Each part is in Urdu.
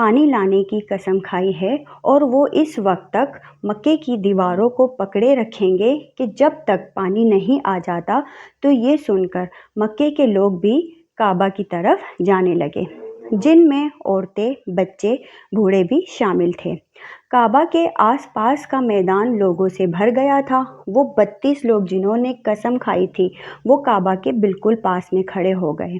پانی لانے کی قسم کھائی ہے اور وہ اس وقت تک مکے کی دیواروں کو پکڑے رکھیں گے کہ جب تک پانی نہیں آ جاتا۔ تو یہ سن کر مکے کے لوگ بھی کعبہ کی طرف جانے لگے، جن میں عورتیں، بچے، بوڑھے بھی شامل تھے۔ کعبہ کے آس پاس کا میدان لوگوں سے بھر گیا تھا۔ وہ 32 لوگ جنہوں نے قسم کھائی تھی وہ کعبہ کے بالکل پاس میں کھڑے ہو گئے۔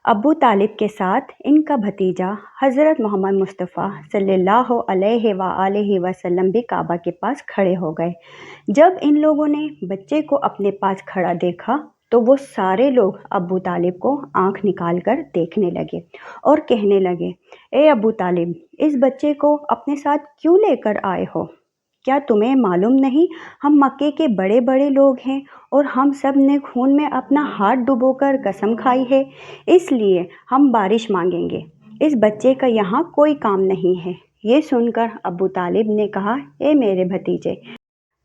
ابو طالب کے ساتھ ان کا بھتیجا حضرت محمد مصطفیٰ صلی اللہ علیہ وآلہ وسلم بھی کعبہ کے پاس کھڑے ہو گئے۔ جب ان لوگوں نے بچے کو اپنے پاس کھڑا دیکھا تو وہ سارے لوگ ابو طالب کو آنکھ نکال کر دیکھنے لگے اور کہنے لگے، اے ابو طالب، اس بچے کو اپنے ساتھ کیوں لے کر آئے ہو؟ کیا تمہیں معلوم نہیں ہم مکے کے بڑے بڑے لوگ ہیں اور ہم سب نے خون میں اپنا ہاتھ ڈبو کر قسم کھائی ہے، اس لیے ہم بارش مانگیں گے۔ اس بچے کا یہاں کوئی کام نہیں ہے۔ یہ سن کر ابو طالب نے کہا، اے میرے بھتیجے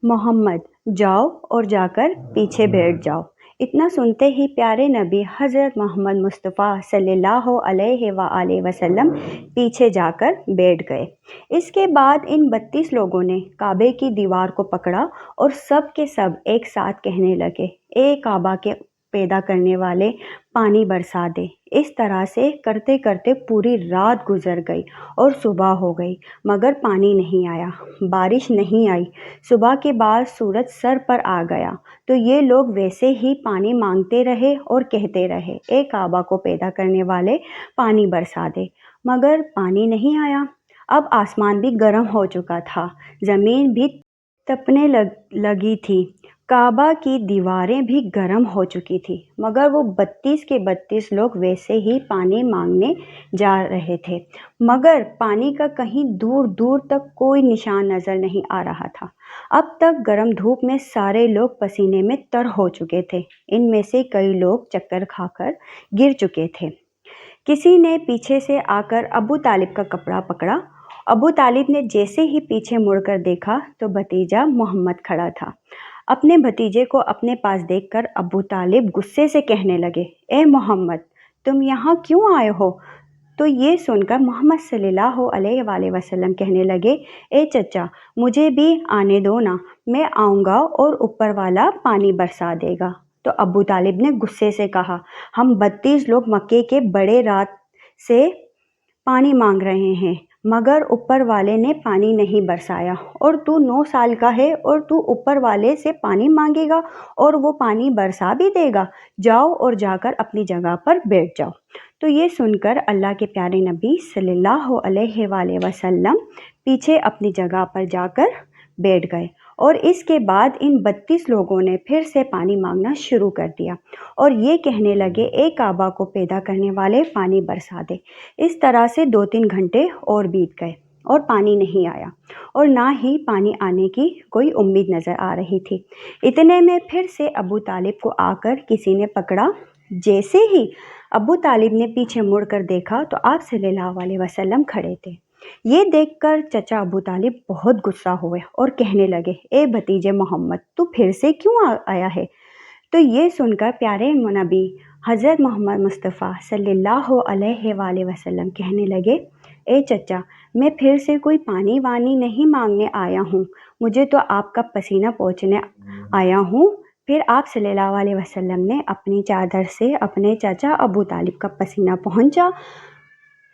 محمد، جاؤ اور جا کر پیچھے بیٹھ جاؤ۔ اتنا سنتے ہی پیارے نبی حضرت محمد مصطفیٰ صلی اللہ علیہ وآلہ وسلم پیچھے جا کر بیٹھ گئے۔ اس کے بعد ان 32 لوگوں نے کعبے کی دیوار کو پکڑا اور سب کے سب ایک ساتھ کہنے لگے، اے کعبہ کے پیدا کرنے والے، پانی برسا دے۔ اس طرح سے کرتے کرتے پوری رات گزر گئی اور صبح ہو گئی مگر پانی نہیں آیا، بارش نہیں آئی۔ صبح کے بعد سورج سر پر آ گیا تو یہ لوگ ویسے ہی پانی مانگتے رہے اور کہتے رہے، اے کعبہ کو پیدا کرنے والے، پانی برسا دے، مگر پانی نہیں آیا۔ اب آسمان بھی گرم ہو چکا تھا، زمین بھی تپنے لگی تھی، کعبہ کی دیواریں بھی گرم ہو چکی تھی، مگر وہ 32 کے 32 لوگ ویسے ہی پانی مانگنے جا رہے تھے، مگر پانی کا کہیں دور دور تک کوئی نشان نظر نہیں آ رہا تھا۔ اب تک گرم دھوپ میں سارے لوگ پسینے میں تر ہو چکے تھے، ان میں سے کئی لوگ چکر کھا کر گر چکے تھے۔ کسی نے پیچھے سے آ کر ابو طالب کا کپڑا پکڑا۔ ابو طالب نے جیسے ہی پیچھے مڑ کر دیکھا تو بھتیجا محمد کھڑا تھا۔ اپنے بھتیجے کو اپنے پاس دیکھ کر ابو طالب غصے سے کہنے لگے، اے محمد، تم یہاں کیوں آئے ہو؟ تو یہ سن کر محمد صلی اللہ علیہ وآلہ وسلم کہنے لگے، اے چچا، مجھے بھی آنے دو نا، میں آؤں گا اور اوپر والا پانی برسا دے گا۔ تو ابو طالب نے غصے سے کہا، ہم 32 لوگ مکے کے بڑے رات سے پانی مانگ رہے ہیں مگر اوپر والے نے پانی نہیں برسایا، اور تو 9 سال کا ہے اور تو اوپر والے سے پانی مانگے گا اور وہ پانی برسا بھی دے گا؟ جاؤ اور جا کر اپنی جگہ پر بیٹھ جاؤ۔ تو یہ سن کر اللہ کے پیارے نبی صلی اللہ علیہ وآلہ وسلم پیچھے اپنی جگہ پر جا کر بیٹھ گئے، اور اس کے بعد ان 32 لوگوں نے پھر سے پانی مانگنا شروع کر دیا اور یہ کہنے لگے، اے کعبہ کو پیدا کرنے والے، پانی برسا دے۔ اس طرح سے 2-3 گھنٹے اور بیت گئے اور پانی نہیں آیا اور نہ ہی پانی آنے کی کوئی امید نظر آ رہی تھی۔ اتنے میں پھر سے ابو طالب کو آ کر کسی نے پکڑا۔ جیسے ہی ابو طالب نے پیچھے مڑ کر دیکھا تو آپ صلی اللہ علیہ وسلم کھڑے تھے۔ یہ دیکھ کر چچا ابو طالب بہت غصہ ہوئے اور کہنے لگے، اے بھتیجے محمد، تو پھر سے کیوں آیا ہے؟ تو یہ سن کر پیارے نبی حضرت محمد مصطفیٰ صلی اللہ علیہ وآلہ وسلم کہنے لگے، اے چچا، میں پھر سے کوئی پانی وانی نہیں مانگنے آیا ہوں، مجھے تو آپ کا پسینہ پوچھنے آیا ہوں۔ پھر آپ صلی اللہ علیہ وسلم نے اپنی چادر سے اپنے چچا ابو طالب کا پسینہ پہنچا۔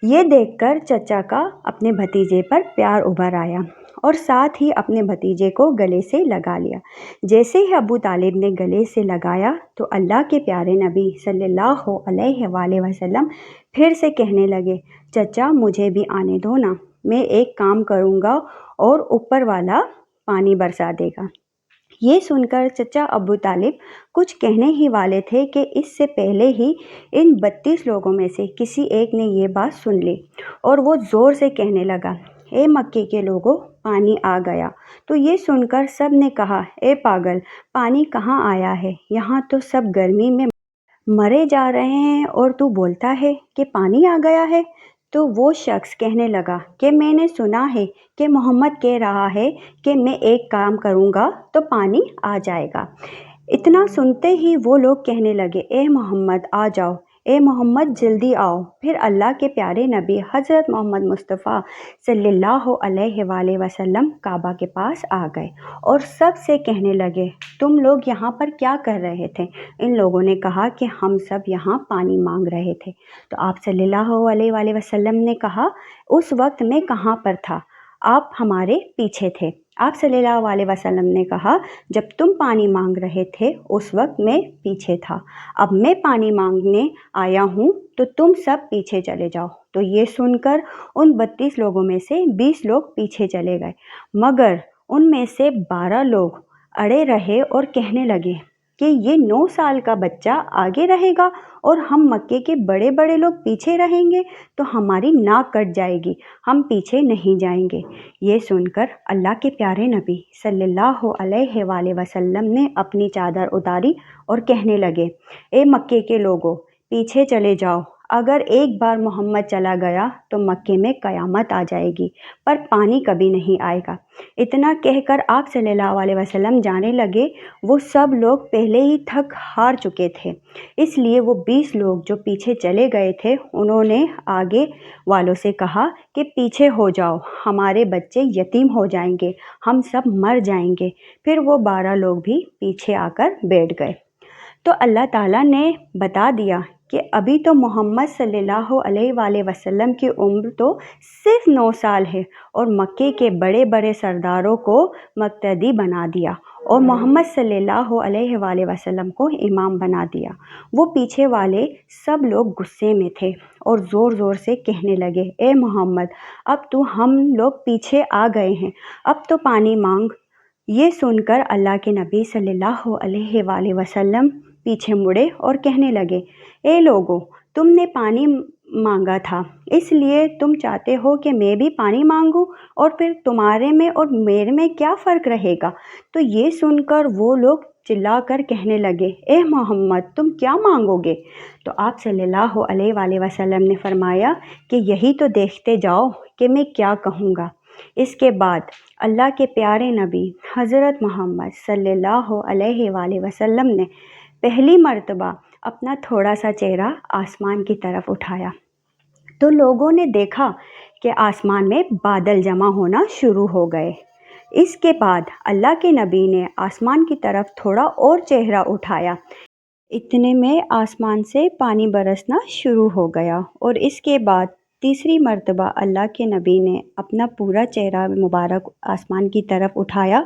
یہ دیکھ کر چچا کا اپنے بھتیجے پر پیار ابھر آیا اور ساتھ ہی اپنے بھتیجے کو گلے سے لگا لیا۔ جیسے ہی ابو طالب نے گلے سے لگایا تو اللہ کے پیارے نبی صلی اللہ علیہ وآلہ وسلم پھر سے کہنے لگے، چچا، مجھے بھی آنے دو نا، میں ایک کام کروں گا اور اوپر والا پانی برسا دے گا۔ یہ سن کر چچا ابو طالب کچھ کہنے ہی والے تھے کہ اس سے پہلے ہی ان 32 لوگوں میں سے کسی ایک نے یہ بات سن لی اور وہ زور سے کہنے لگا، اے مکے کے لوگوں، پانی آ گیا۔ تو یہ سن کر سب نے کہا، اے پاگل، پانی کہاں آیا ہے؟ یہاں تو سب گرمی میں مرے جا رہے ہیں اور تو بولتا ہے کہ پانی آ گیا ہے۔ تو وہ شخص کہنے لگا کہ میں نے سنا ہے کہ محمد کہہ رہا ہے کہ میں ایک کام کروں گا تو پانی آ جائے گا۔ اتنا سنتے ہی وہ لوگ کہنے لگے، اے محمد، آ جاؤ، اے محمد جلدی آؤ۔ پھر اللہ کے پیارے نبی حضرت محمد مصطفیٰ صلی اللہ علیہ وآلہ وسلم کعبہ کے پاس آ گئے اور سب سے کہنے لگے تم لوگ یہاں پر کیا کر رہے تھے؟ ان لوگوں نے کہا کہ ہم سب یہاں پانی مانگ رہے تھے۔ تو آپ صلی اللہ علیہ وآلہ وسلم نے کہا اس وقت میں کہاں پر تھا؟ آپ ہمارے پیچھے تھے۔ آپ صلی اللہ علیہ وسلم نے کہا جب تم پانی مانگ رہے تھے اس وقت میں پیچھے تھا، اب میں پانی مانگنے آیا ہوں تو تم سب پیچھے چلے جاؤ۔ تو یہ سن کر ان 32 لوگوں میں سے 20 لوگ پیچھے چلے گئے، مگر ان میں سے 12 لوگ اڑے رہے اور کہنے لگے کہ یہ 9 سال کا بچہ آگے رہے گا اور ہم مکے کے بڑے بڑے لوگ پیچھے رہیں گے تو ہماری ناک کٹ جائے گی، ہم پیچھے نہیں جائیں گے۔ یہ سن کر اللہ کے پیارے نبی صلی اللہ علیہ وآلہ وسلم نے اپنی چادر اتاری اور کہنے لگے اے مکے کے لوگوں پیچھے چلے جاؤ، اگر ایک بار محمد چلا گیا تو مکے میں قیامت آ جائے گی پر پانی کبھی نہیں آئے گا۔ اتنا کہہ کر آپ صلی اللہ علیہ وسلم جانے لگے۔ وہ سب لوگ پہلے ہی تھک ہار چکے تھے، اس لیے وہ 20 لوگ جو پیچھے چلے گئے تھے انہوں نے آگے والوں سے کہا کہ پیچھے ہو جاؤ، ہمارے بچے یتیم ہو جائیں گے، ہم سب مر جائیں گے۔ پھر وہ 12 لوگ بھی پیچھے آ کر بیٹھ گئے۔ تو اللہ تعالیٰ نے بتا دیا کہ ابھی تو محمد صلی اللہ علیہ وآلہ وسلم کی عمر تو صرف 9 سال ہے اور مکے کے بڑے بڑے سرداروں کو مقتدی بنا دیا اور محمد صلی اللہ علیہ وآلہ وسلم کو امام بنا دیا۔ وہ پیچھے والے سب لوگ غصے میں تھے اور زور زور سے کہنے لگے اے محمد اب تو ہم لوگ پیچھے آ گئے ہیں، اب تو پانی مانگ۔ یہ سن کر اللہ کے نبی صلی اللہ علیہ وآلہ وسلم پیچھے مڑے اور کہنے لگے اے لوگو تم نے پانی مانگا تھا اس لیے تم چاہتے ہو کہ میں بھی پانی مانگوں اور پھر تمہارے میں اور میرے میں کیا فرق رہے گا؟ تو یہ سن کر وہ لوگ چلا کر کہنے لگے اے محمد تم کیا مانگو گے؟ تو آپ صلی اللہ علیہ وآلہ وسلم نے فرمایا کہ یہی تو دیکھتے جاؤ کہ میں کیا کہوں گا۔ اس کے بعد اللہ کے پیارے نبی حضرت محمد صلی اللہ علیہ وآلہ وسلم نے پہلی مرتبہ اپنا تھوڑا سا چہرہ آسمان کی طرف اٹھایا تو لوگوں نے دیکھا کہ آسمان میں بادل جمع ہونا شروع ہو گئے۔ اس کے بعد اللہ کے نبی نے آسمان کی طرف تھوڑا اور چہرہ اٹھایا، اتنے میں آسمان سے پانی برسنا شروع ہو گیا اور اس کے بعد تیسری مرتبہ اللہ کے نبی نے اپنا پورا چہرہ مبارک آسمان کی طرف اٹھایا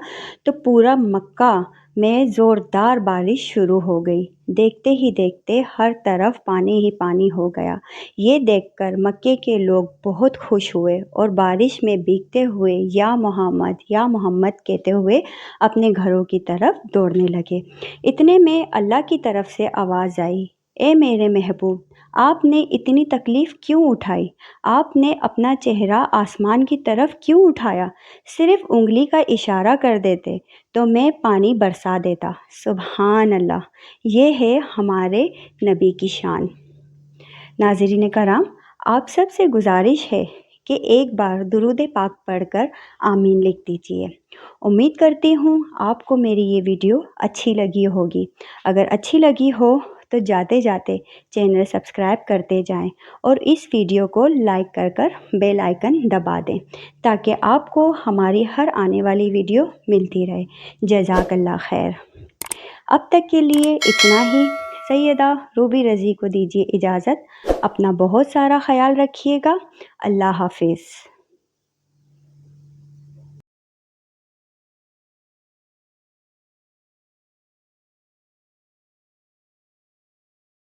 تو پورا مکہ میں زوردار بارش شروع ہو گئی۔ دیکھتے ہی دیکھتے ہر طرف پانی ہی پانی ہو گیا۔ یہ دیکھ کر مکے کے لوگ بہت خوش ہوئے اور بارش میں بھیگتے ہوئے یا محمد کہتے ہوئے اپنے گھروں کی طرف دوڑنے لگے۔ اتنے میں اللہ کی طرف سے آواز آئی اے میرے محبوب آپ نے اتنی تکلیف کیوں اٹھائی؟ آپ نے اپنا چہرہ آسمان کی طرف کیوں اٹھایا؟ صرف انگلی کا اشارہ کر دیتے تو میں پانی برسا دیتا۔ سبحان اللہ، یہ ہے ہمارے نبی کی شان۔ ناظرین کرام، آپ سب سے گزارش ہے کہ ایک بار درود پاک پڑھ کر آمین لکھ دیجیے۔ امید کرتی ہوں آپ کو میری یہ ویڈیو اچھی لگی ہوگی۔ اگر اچھی لگی ہو تو جاتے جاتے چینل سبسکرائب کرتے جائیں اور اس ویڈیو کو لائک کر کر بیل آئیکن دبا دیں تاکہ آپ کو ہماری ہر آنے والی ویڈیو ملتی رہے۔ جزاک اللہ خیر۔ اب تک کے لیے اتنا ہی۔ سیدہ روبی رضی کو دیجیے اجازت۔ اپنا بہت سارا خیال رکھیے گا۔ اللہ حافظ۔